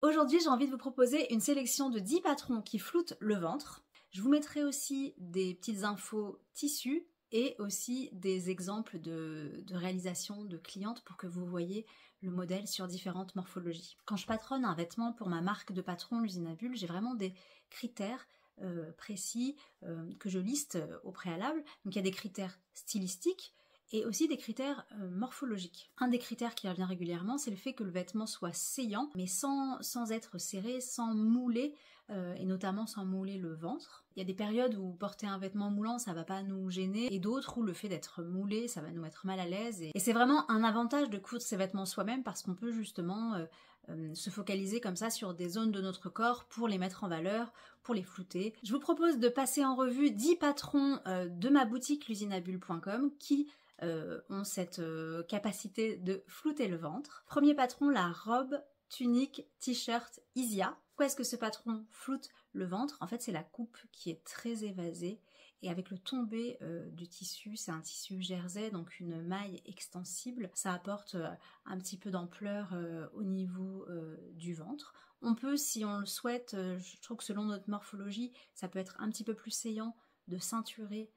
Aujourd'hui, j'ai envie de vous proposer une sélection de 10 patrons qui floutent le ventre. Je vous mettrai aussi des petites infos tissus et aussi des exemples de réalisation de clientes pour que vous voyez le modèle sur différentes morphologies. Quand je patronne un vêtement pour ma marque de patron, l'usine à bulles, j'ai vraiment des critères précis que je liste au préalable. Donc il y a des critères stylistiques, et aussi des critères morphologiques. Un des critères qui revient régulièrement, c'est le fait que le vêtement soit saillant, mais sans être serré, sans mouler, et notamment sans mouler le ventre. Il y a des périodes où porter un vêtement moulant, ça va pas nous gêner, et d'autres où le fait d'être moulé, ça va nous mettre mal à l'aise. Et c'est vraiment un avantage de coudre ses vêtements soi-même, parce qu'on peut justement se focaliser comme ça sur des zones de notre corps pour les mettre en valeur, pour les flouter. Je vous propose de passer en revue 10 patrons de ma boutique l'usineabulle.com qui ont cette capacité de flouter le ventre. Premier patron, la robe, tunique, t-shirt Isia. Pourquoi est-ce que ce patron floute le ventre? En fait, c'est la coupe qui est très évasée et avec le tombé du tissu, c'est un tissu jersey, donc une maille extensible, ça apporte un petit peu d'ampleur au niveau du ventre. On peut, si on le souhaite, je trouve que selon notre morphologie, ça peut être un petit peu plus saillant de ceinturer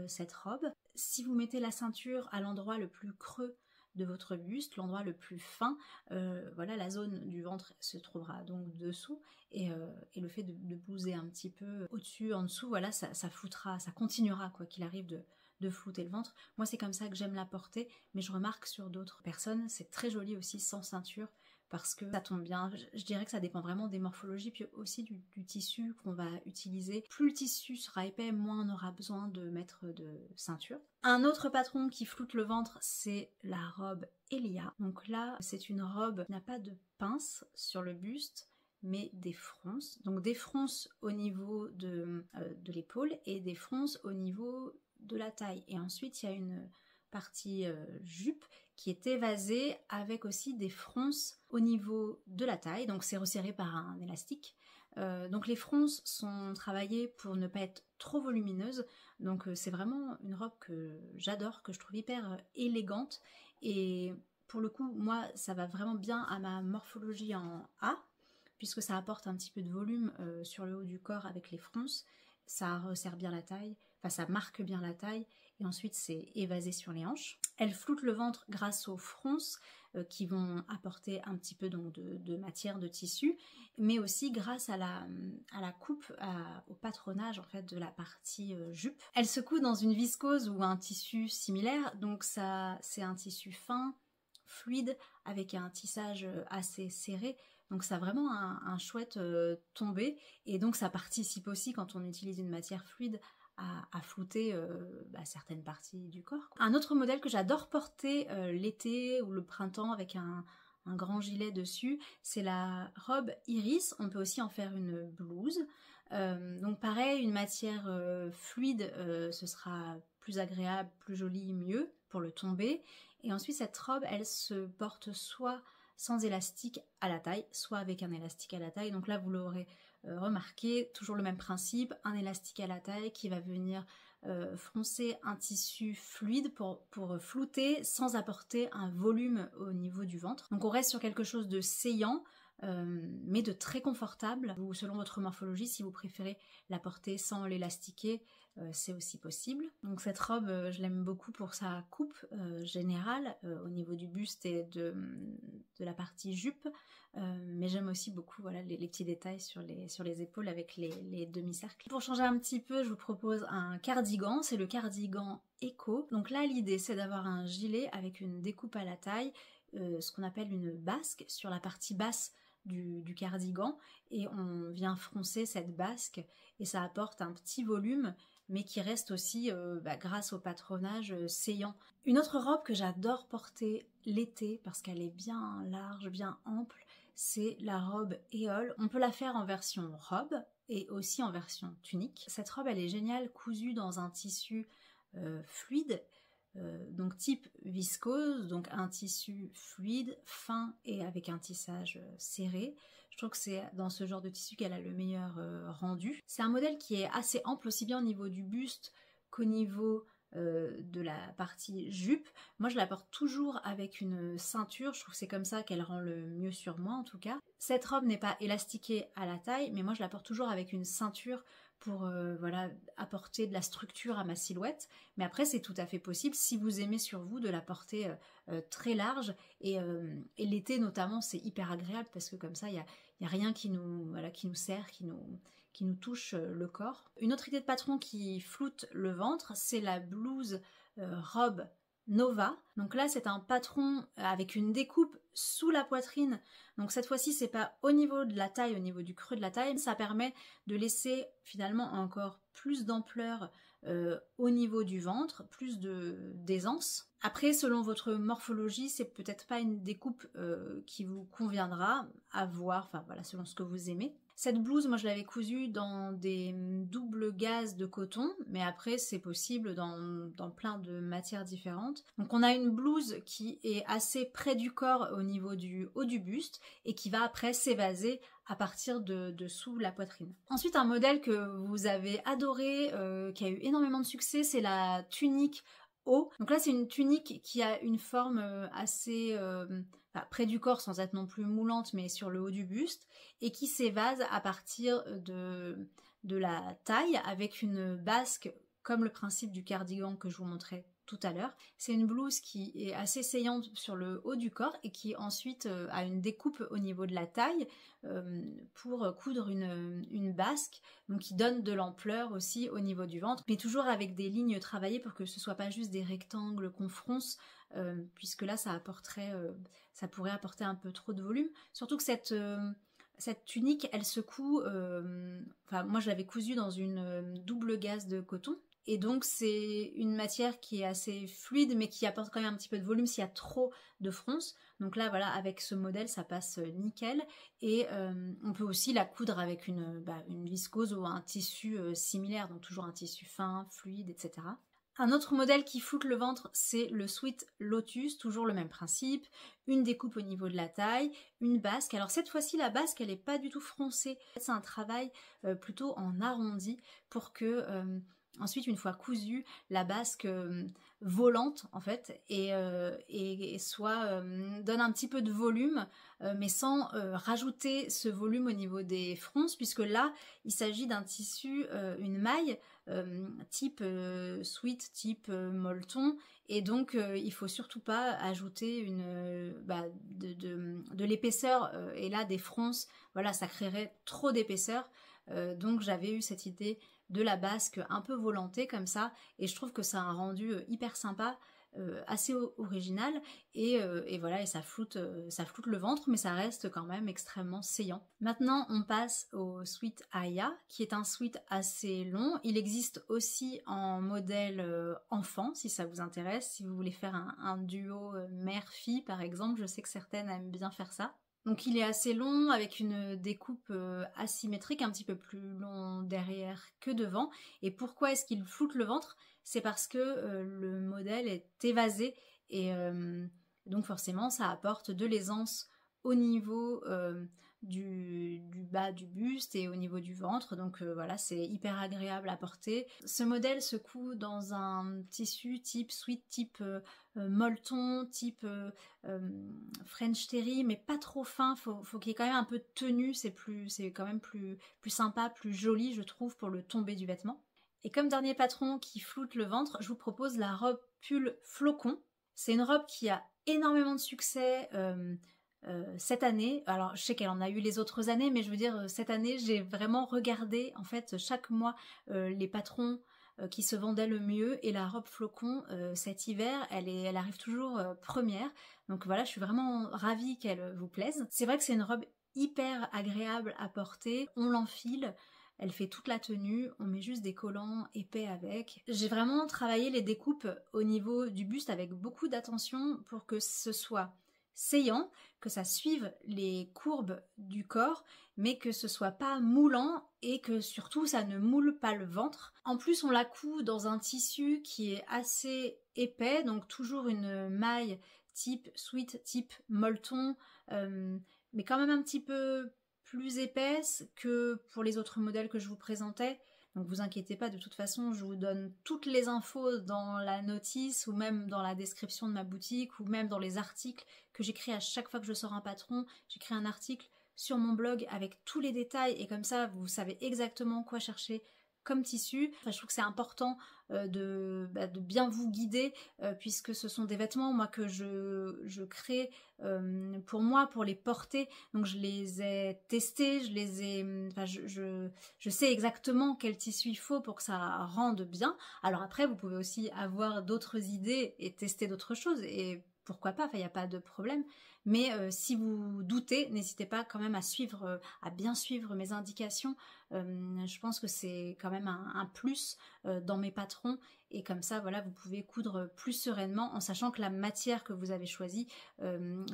cette robe. Si vous mettez la ceinture à l'endroit le plus creux de votre buste, l'endroit le plus fin, voilà, la zone du ventre se trouvera donc dessous, et le fait de blouser un petit peu au-dessus, en dessous, voilà, ça floutera, ça continuera quoi qu'il arrive de flouter le ventre. Moi c'est comme ça que j'aime la porter, mais je remarque sur d'autres personnes, c'est très joli aussi sans ceinture, parce que ça tombe bien. Je dirais que ça dépend vraiment des morphologies, puis aussi du tissu qu'on va utiliser. Plus le tissu sera épais, moins on aura besoin de mettre de ceinture. Un autre patron qui floute le ventre, c'est la robe Elia. Donc là, c'est une robe qui n'a pas de pince sur le buste, mais des fronces. Donc des fronces au niveau de l'épaule et des fronces au niveau de la taille. Et ensuite, il y a une partie jupe qui est évasée avec aussi des fronces au niveau de la taille, donc c'est resserré par un élastique. Donc les fronces sont travaillées pour ne pas être trop volumineuses, donc c'est vraiment une robe que j'adore, que je trouve hyper élégante, et pour le coup moi ça va vraiment bien à ma morphologie en A, puisque ça apporte un petit peu de volume sur le haut du corps avec les fronces, ça resserre bien la taille, enfin ça marque bien la taille, et ensuite c'est évasé sur les hanches. Elle floute le ventre grâce aux fronces qui vont apporter un petit peu donc de matière, de tissu, mais aussi grâce à la coupe, au patronage en fait de la partie jupe. Elle se coud dans une viscose ou un tissu similaire, donc ça c'est un tissu fin, fluide, avec un tissage assez serré, donc ça a vraiment un chouette tombé, et donc ça participe aussi quand on utilise une matière fluide à flouter certaines parties du corps. Un autre modèle que j'adore porter l'été ou le printemps avec un grand gilet dessus, c'est la robe Iris. On peut aussi en faire une blouse. Donc pareil, une matière fluide, ce sera plus agréable, plus joli, mieux pour le tombé. Et ensuite cette robe, elle se porte soit sans élastique à la taille, soit avec un élastique à la taille. Donc là vous l'aurez remarqué, toujours le même principe, un élastique à la taille qui va venir froncer un tissu fluide pour flouter sans apporter un volume au niveau du ventre. Donc on reste sur quelque chose de saillant, mais de très confortable. Ou selon votre morphologie, si vous préférez la porter sans l'élastiquer, c'est aussi possible. Donc cette robe, je l'aime beaucoup pour sa coupe générale au niveau du buste et de la partie jupe, mais j'aime aussi beaucoup voilà, les petits détails sur les épaules avec les demi-cercles. Pour changer un petit peu, je vous propose un cardigan, c'est le cardigan Eco. Donc là l'idée c'est d'avoir un gilet avec une découpe à la taille, ce qu'on appelle une basque sur la partie basse du cardigan, et on vient froncer cette basque et ça apporte un petit volume, mais qui reste aussi grâce au patronage saillant. Une autre robe que j'adore porter l'été parce qu'elle est bien large, bien ample, c'est la robe Éole. On peut la faire en version robe et aussi en version tunique. Cette robe elle est géniale, cousue dans un tissu fluide, donc type viscose, donc un tissu fluide, fin et avec un tissage serré. Je trouve que c'est dans ce genre de tissu qu'elle a le meilleur rendu. C'est un modèle qui est assez ample, aussi bien au niveau du buste qu'au niveau de la partie jupe. Moi je la porte toujours avec une ceinture, je trouve que c'est comme ça qu'elle rend le mieux sur moi en tout cas. Cette robe n'est pas élastiquée à la taille, mais moi je la porte toujours avec une ceinture pour voilà, apporter de la structure à ma silhouette. Mais après c'est tout à fait possible, si vous aimez sur vous, de la porter très large, et l'été notamment c'est hyper agréable parce que comme ça il y a rien qui nous, voilà, qui nous serre, qui nous touche le corps. Une autre idée de patron qui floute le ventre, c'est la blouse robe Nova. Donc là c'est un patron avec une découpe sous la poitrine. Donc cette fois-ci c'est pas au niveau de la taille, au niveau du creux de la taille. Ça permet de laisser finalement encore plus d'ampleur au niveau du ventre, plus d'aisance. Après, selon votre morphologie, c'est peut-être pas une découpe qui vous conviendra, à voir, enfin voilà, selon ce que vous aimez. Cette blouse, moi je l'avais cousue dans des doubles gazes de coton, mais après c'est possible dans plein de matières différentes. Donc on a une blouse qui est assez près du corps au niveau du haut du buste et qui va après s'évaser à partir de dessous la poitrine. Ensuite, un modèle que vous avez adoré, qui a eu énormément de succès, c'est la tunique haut. Donc là c'est une tunique qui a une forme assez près du corps sans être non plus moulante, mais sur le haut du buste, et qui s'évase à partir de la taille avec une basque comme le principe du cardigan que je vous montrais tout à l'heure. C'est une blouse qui est assez saillante sur le haut du corps et qui ensuite a une découpe au niveau de la taille pour coudre une basque, donc qui donne de l'ampleur aussi au niveau du ventre, mais toujours avec des lignes travaillées pour que ce soit pas juste des rectangles qu'on fronce, puisque là ça pourrait apporter un peu trop de volume. Surtout que cette tunique, elle se coud, moi je l'avais cousue dans une double gaze de coton, et donc c'est une matière qui est assez fluide mais qui apporte quand même un petit peu de volume s'il y a trop de fronce. Donc là voilà, avec ce modèle ça passe nickel, et on peut aussi la coudre avec une viscose ou un tissu similaire, donc toujours un tissu fin, fluide, etc. Un autre modèle qui floute le ventre, c'est le Sweet Lotus, toujours le même principe, une découpe au niveau de la taille, une basque. Alors cette fois-ci, la basque, elle n'est pas du tout froncée. C'est un travail plutôt en arrondi pour que, ensuite, une fois cousue, la basque volante, en fait, et donne un petit peu de volume, mais sans rajouter ce volume au niveau des fronces, puisque là, il s'agit d'un tissu, une maille, type sweat, type molleton, et donc il faut surtout pas ajouter de l'épaisseur, et là des fronces, voilà, ça créerait trop d'épaisseur, donc j'avais eu cette idée de la basque un peu volantée comme ça, et je trouve que ça a un rendu hyper sympa, assez original, et voilà, et ça floute le ventre, mais ça reste quand même extrêmement saillant. Maintenant on passe au sweat Aya, qui est un sweat assez long. Il existe aussi en modèle enfant, si ça vous intéresse, si vous voulez faire un duo mère-fille par exemple. Je sais que certaines aiment bien faire ça. Donc il est assez long, avec une découpe asymétrique, un petit peu plus long derrière que devant. Et pourquoi est-ce qu'il floute le ventre? C'est parce que le modèle est évasé, et donc forcément ça apporte de l'aisance au niveau du bas du buste et au niveau du ventre, donc voilà, c'est hyper agréable à porter. Ce modèle se coud dans un tissu type sweat, type molleton, type French terry, mais pas trop fin, faut qu'il y ait quand même un peu de tenue, c'est quand même plus sympa, plus joli je trouve pour le tombé du vêtement. Et comme dernier patron qui floute le ventre, je vous propose la robe pull flocon. C'est une robe qui a énormément de succès cette année. Alors je sais qu'elle en a eu les autres années, mais je veux dire cette année j'ai vraiment regardé en fait chaque mois les patrons qui se vendaient le mieux, et la robe flocon cet hiver elle arrive toujours première. Donc voilà, je suis vraiment ravie qu'elle vous plaise. C'est vrai que c'est une robe hyper agréable à porter, on l'enfile, elle fait toute la tenue, on met juste des collants épais avec. J'ai vraiment travaillé les découpes au niveau du buste avec beaucoup d'attention pour que ce soit saillant, que ça suive les courbes du corps, mais que ce soit pas moulant, et que surtout ça ne moule pas le ventre. En plus on la coud dans un tissu qui est assez épais, donc toujours une maille type sweat, type molleton, mais quand même un petit peu plus épaisse que pour les autres modèles que je vous présentais. Donc vous inquiétez pas, de toute façon, je vous donne toutes les infos dans la notice ou même dans la description de ma boutique ou même dans les articles que j'écris à chaque fois que je sors un patron. J'écris un article sur mon blog avec tous les détails et comme ça, vous savez exactement quoi chercher comme tissu. Enfin, je trouve que c'est important de bien vous guider puisque ce sont des vêtements moi que je crée pour moi, pour les porter. Donc je les ai testés, je sais exactement quel tissu il faut pour que ça rende bien. Alors après, vous pouvez aussi avoir d'autres idées et tester d'autres choses et pourquoi pas, il n'y a pas de problème. Mais si vous doutez, n'hésitez pas quand même à bien suivre mes indications. Je pense que c'est quand même un plus dans mes patrons et comme ça, voilà, vous pouvez coudre plus sereinement en sachant que la matière que vous avez choisie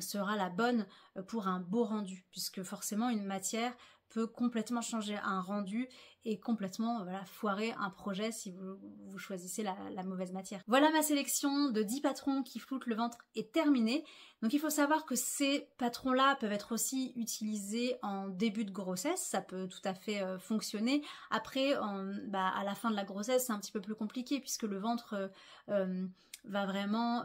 sera la bonne pour un beau rendu, puisque forcément une matière peut complètement changer un rendu et complètement foirer un projet si vous choisissez la mauvaise matière. Voilà, ma sélection de 10 patrons qui floutent le ventre est terminée. Donc il faut savoir que ces patrons-là peuvent être aussi utilisés en début de grossesse, ça peut tout à fait fonctionner. Après, à la fin de la grossesse, c'est un petit peu plus compliqué puisque le ventre va vraiment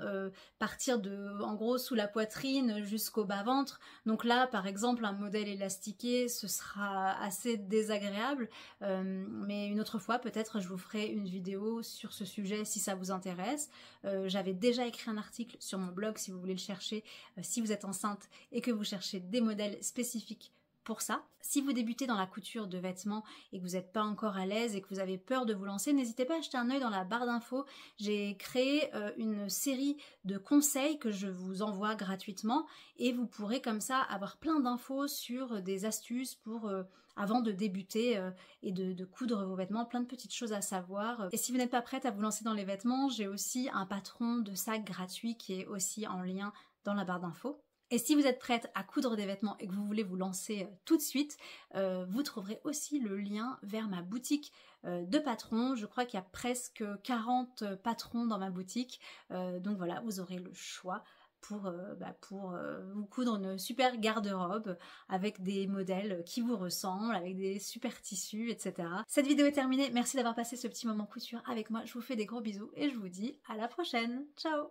partir en gros sous la poitrine jusqu'au bas-ventre. Donc là, par exemple, un modèle élastiqué, ce sera assez désagréable. Mais une autre fois, peut-être, je vous ferai une vidéo sur ce sujet si ça vous intéresse. J'avais déjà écrit un article sur mon blog si vous voulez le chercher, si vous êtes enceinte et que vous cherchez des modèles spécifiques pour ça. Si vous débutez dans la couture de vêtements et que vous n'êtes pas encore à l'aise et que vous avez peur de vous lancer, n'hésitez pas à jeter un œil dans la barre d'infos. J'ai créé une série de conseils que je vous envoie gratuitement et vous pourrez comme ça avoir plein d'infos sur des astuces pour avant de débuter et de coudre vos vêtements, plein de petites choses à savoir. Et si vous n'êtes pas prête à vous lancer dans les vêtements, j'ai aussi un patron de sac gratuit qui est aussi en lien dans la barre d'infos. Et si vous êtes prête à coudre des vêtements et que vous voulez vous lancer tout de suite, vous trouverez aussi le lien vers ma boutique de patrons. Je crois qu'il y a presque 40 patrons dans ma boutique. Donc voilà, vous aurez le choix pour vous coudre une super garde-robe avec des modèles qui vous ressemblent, avec des super tissus, etc. Cette vidéo est terminée. Merci d'avoir passé ce petit moment couture avec moi. Je vous fais des gros bisous et je vous dis à la prochaine. Ciao!